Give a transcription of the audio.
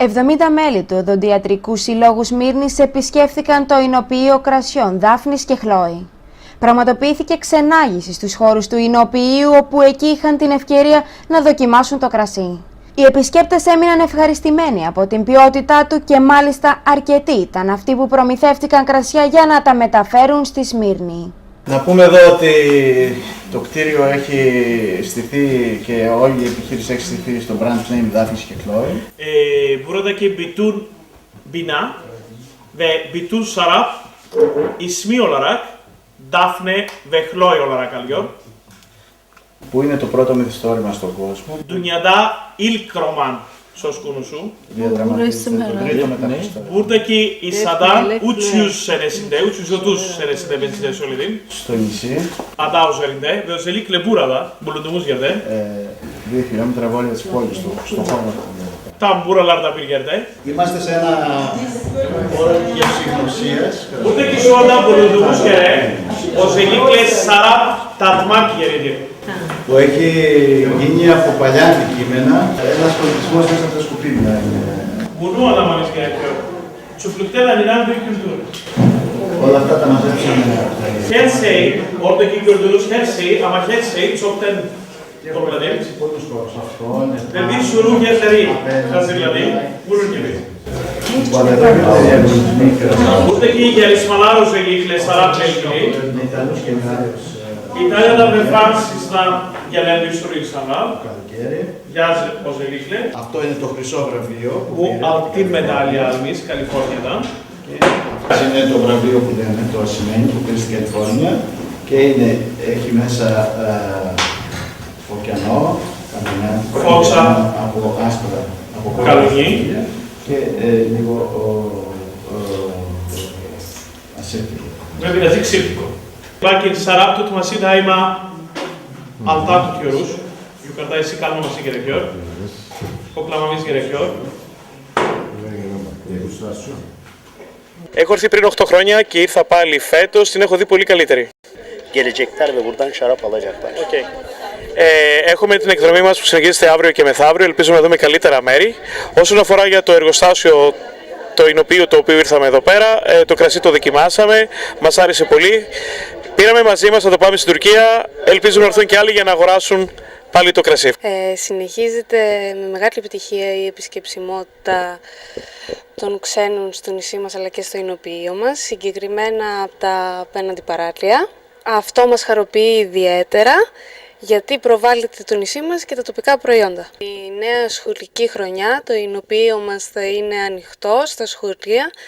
70 μέλη του Οδοντιατρικού Συλλόγου Σμύρνης επισκέφθηκαν το εινοποιείο κρασιών Δάφνης και Χλόη. Πραγματοποιήθηκε ξενάγηση στους χώρους του εινοποιείου, όπου εκεί είχαν την ευκαιρία να δοκιμάσουν το κρασί. Οι επισκέπτες έμειναν ευχαριστημένοι από την ποιότητά του και μάλιστα αρκετοί ήταν αυτοί που προμηθεύτηκαν κρασιά για να τα μεταφέρουν στη Σμύρνη. Να πούμε εδώ ότι το κτίριο έχει στηθεί και όλη η επιχείρηση έχει στηθεί στο brand name Δάφνης και Χλόη. Buradaki bütün bina ve bütün şarap ismi olarak Daphne ve Chloe olarak alıyor. Που είναι το πρώτο μυθιστόρημα στον κόσμο. Dünyada ilk roman söz konusu. Διαδραματίζεται το τρίτο μεταμυθιστόρημα. Buradaki İsa'dan 300 senesinde, 330 senesinde ben size söyledim. Στο νησί. Ada üzerinde ve özellikle burada, bulunduğumuz yerde. 2 χιλιόμετρα βόρεια της πόλης του, στον χώρο. Tam buralarda bir yerde. Είμαστε σε ένα χώρο γευσηγνωσίας. Buradaki şu anda bulunduğumuz yere özellikle şarap tatmak yeridir. Που έχει γίνει από παλιά αντικείμενα, ένας πολιτισμός μέσα από τα σκουπίδια. Bunu anlamanız gerekiyor. Çöplükten alınan bir kültür. Όλα αυτά τα μαζέψαμε. Her şey, oradaki gördüğünüz her şey ama her şey çoktan topladım. Ve bir sürü yerleri hazırladım. Bunun gibi. Buradaki gelişmeler özellikle şarapla ilgili. İtalya'da ve Fransız'dan gelen bir sürü insanlar. Yaz özellikle. Αυτό είναι το χρυσό βραβείο. Bu altın madalya almış Kaliforniya'dan. Είναι το βραβείο που λέμε το ασημένι που πήρε στην Καλιφόρνια και έχει μέσα ωκεανό, Φόξα, από άσπρα, από καλονί και λίγο ασέπτικο. ve birazcık sirtiko. Lakin şarap tutması daima alttan tutuyoruz. Yukarıda esi kalmaması gerekiyor. Koklamamız gerekiyor. Έχω έρθει πριν 8 χρόνια και ήρθα πάλι φέτος, την έχω δει πολύ καλύτερη. Gelecekler ve buradan şarap alacaklar. Okay. Έχουμε την εκδρομή μας που συνεχίζεται αύριο και μεθαύριο, ελπίζουμε να δούμε καλύτερα μέρη. Όσον αφορά για το εργοστάσιο, το εινοποιείο το οποίο ήρθαμε εδώ πέρα, το κρασί το δοκιμάσαμε, μας άρεσε πολύ. Πήραμε μαζί μας να το πάμε στην Τουρκία, ελπίζουμε να έρθουν και άλλοι για να αγοράσουν πάλι το κρασί. Συνεχίζεται με μεγάλη επιτυχία η επισκεψιμότητα των ξένων στο νησί μας αλλά και στο εινοποιείο μας, συγκεκριμένα από τα απέναντι παράλια. Αυτό μας χαροποιεί ιδιαίτερα γιατί προβάλλεται το νησί μας και τα τοπικά προϊόντα. Η νέα σχολική χρονιά το εινοποιείο μας θα είναι ανοιχτό στα σχολεία.